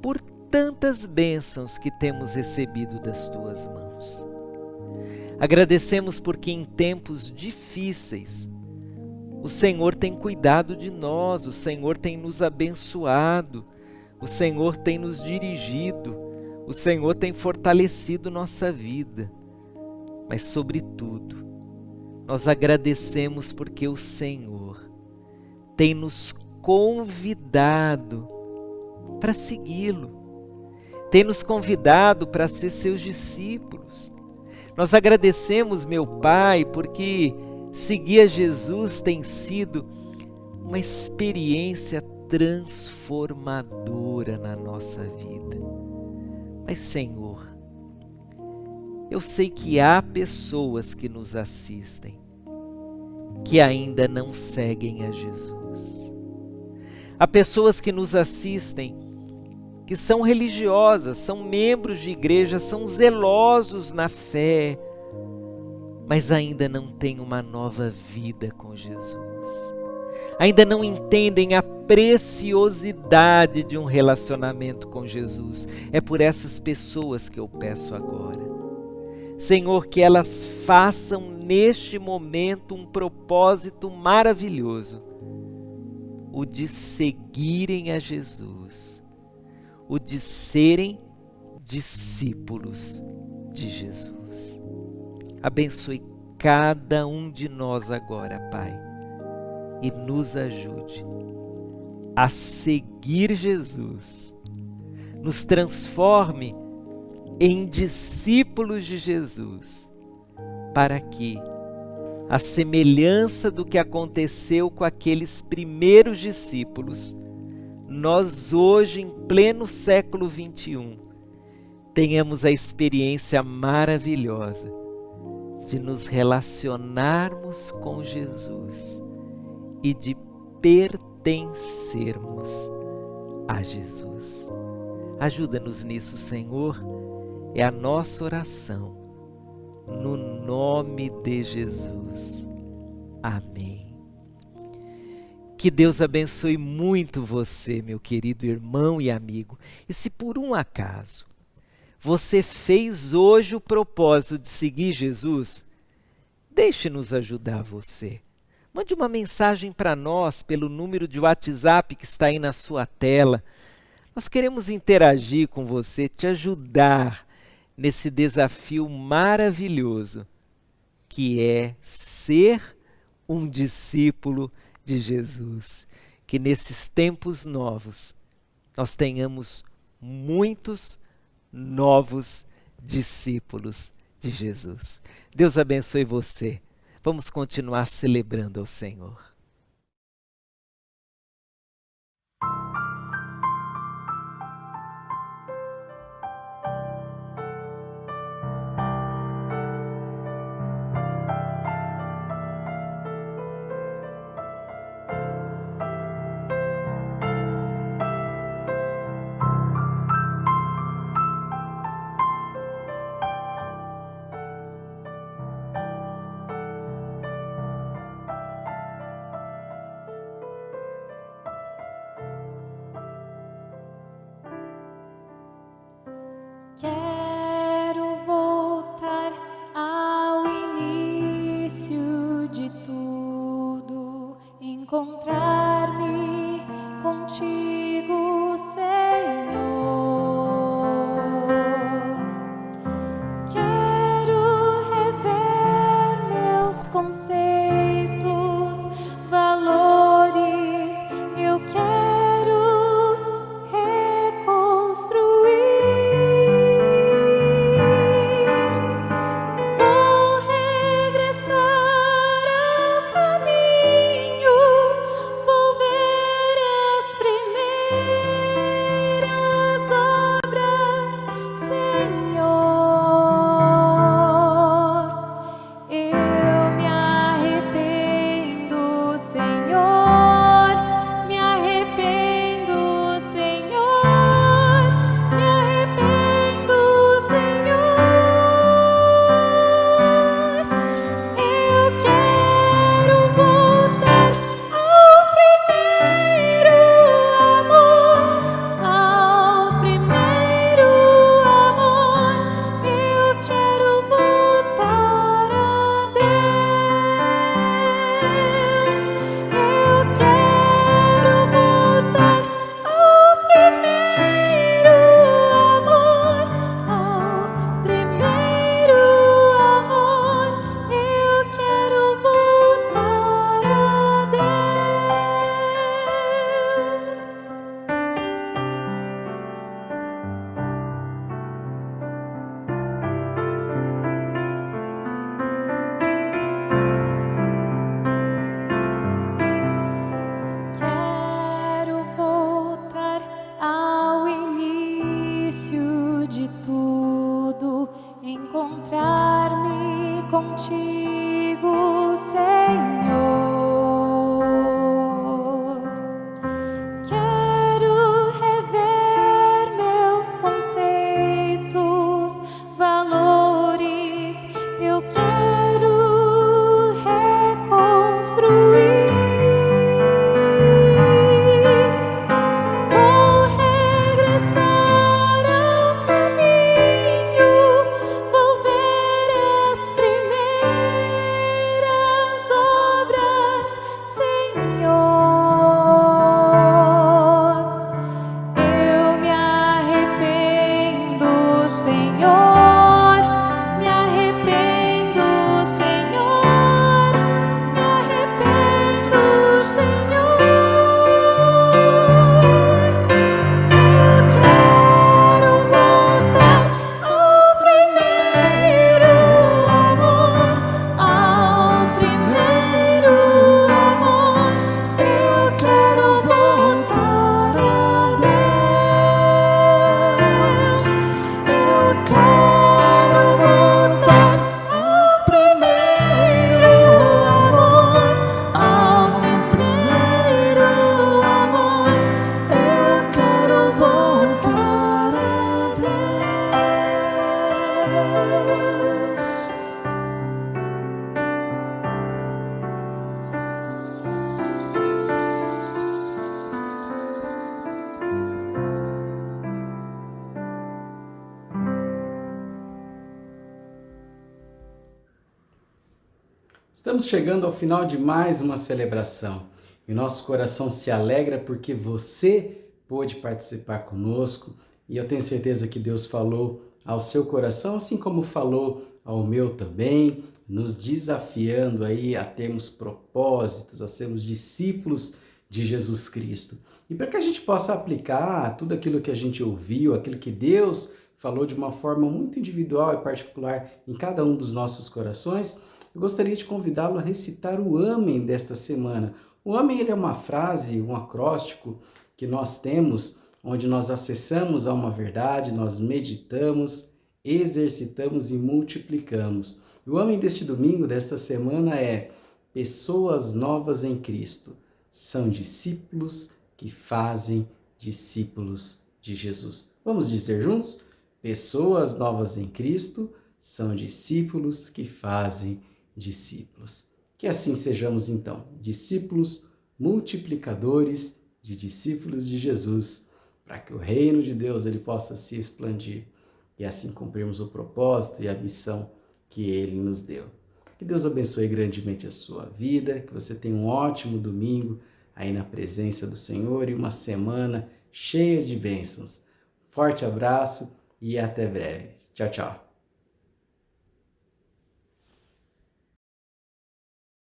A: por tantas bênçãos que temos recebido das Tuas mãos. Agradecemos porque em tempos difíceis o Senhor tem cuidado de nós, o Senhor tem nos abençoado, o Senhor tem nos dirigido, o Senhor tem fortalecido nossa vida. Mas, sobretudo, nós agradecemos porque o Senhor tem nos convidado para segui-lo, tem nos convidado para ser seus discípulos. Nós agradecemos, meu Pai, porque seguir a Jesus tem sido uma experiência transformadora na nossa vida. Mas, Senhor, eu sei que há pessoas que nos assistem que ainda não seguem a Jesus. Há pessoas que nos assistem que são religiosas, são membros de igreja, são zelosos na fé, mas ainda não têm uma nova vida com Jesus. Ainda não entendem a preciosidade de um relacionamento com Jesus. É por essas pessoas que eu peço agora, Senhor, que elas façam neste momento um propósito maravilhoso, o de seguirem a Jesus, o de serem discípulos de Jesus. Abençoe cada um de nós agora, Pai, e nos ajude a seguir Jesus. Nos transforme em discípulos de Jesus, para que, à semelhança do que aconteceu com aqueles primeiros discípulos, nós hoje, em pleno século XXI, tenhamos a experiência maravilhosa de nos relacionarmos com Jesus e de pertencermos a Jesus. Ajuda-nos nisso, Senhor. É a nossa oração, no nome de Jesus. Amém. Que Deus abençoe muito você, meu querido irmão e amigo. E se por um acaso você fez hoje o propósito de seguir Jesus, deixe-nos ajudar você. Mande uma mensagem para nós pelo número de WhatsApp que está aí na sua tela. Nós queremos interagir com você, te ajudar nesse desafio maravilhoso que é ser um discípulo de Jesus. Que nesses tempos novos nós tenhamos muitos novos discípulos de Jesus. Deus abençoe você. Vamos continuar celebrando ao Senhor.
F: Estamos chegando ao final de mais uma celebração e nosso coração se alegra porque você pôde participar conosco e eu tenho certeza que Deus falou ao seu coração, assim como falou ao meu também, nos desafiando aí a termos propósitos, a sermos discípulos de Jesus Cristo. E para que a gente possa aplicar tudo aquilo que a gente ouviu, aquilo que Deus falou de uma forma muito individual e particular em cada um dos nossos corações, eu gostaria de convidá-lo a recitar o Amém desta semana. O Amém ele é uma frase, um acróstico que nós temos, onde nós acessamos a uma verdade, nós meditamos, exercitamos e multiplicamos. O Amém deste domingo, desta semana é: pessoas novas em Cristo são discípulos que fazem discípulos de Jesus. Vamos dizer juntos? Pessoas novas em Cristo são discípulos que fazem discípulos. Que assim sejamos então, discípulos multiplicadores de discípulos de Jesus, para que o reino de Deus ele possa se expandir e assim cumprirmos o propósito e a missão que ele nos deu. Que Deus abençoe grandemente a sua vida, que você tenha um ótimo domingo aí na presença do Senhor e uma semana cheia de bênçãos. Forte abraço e até breve. Tchau, tchau.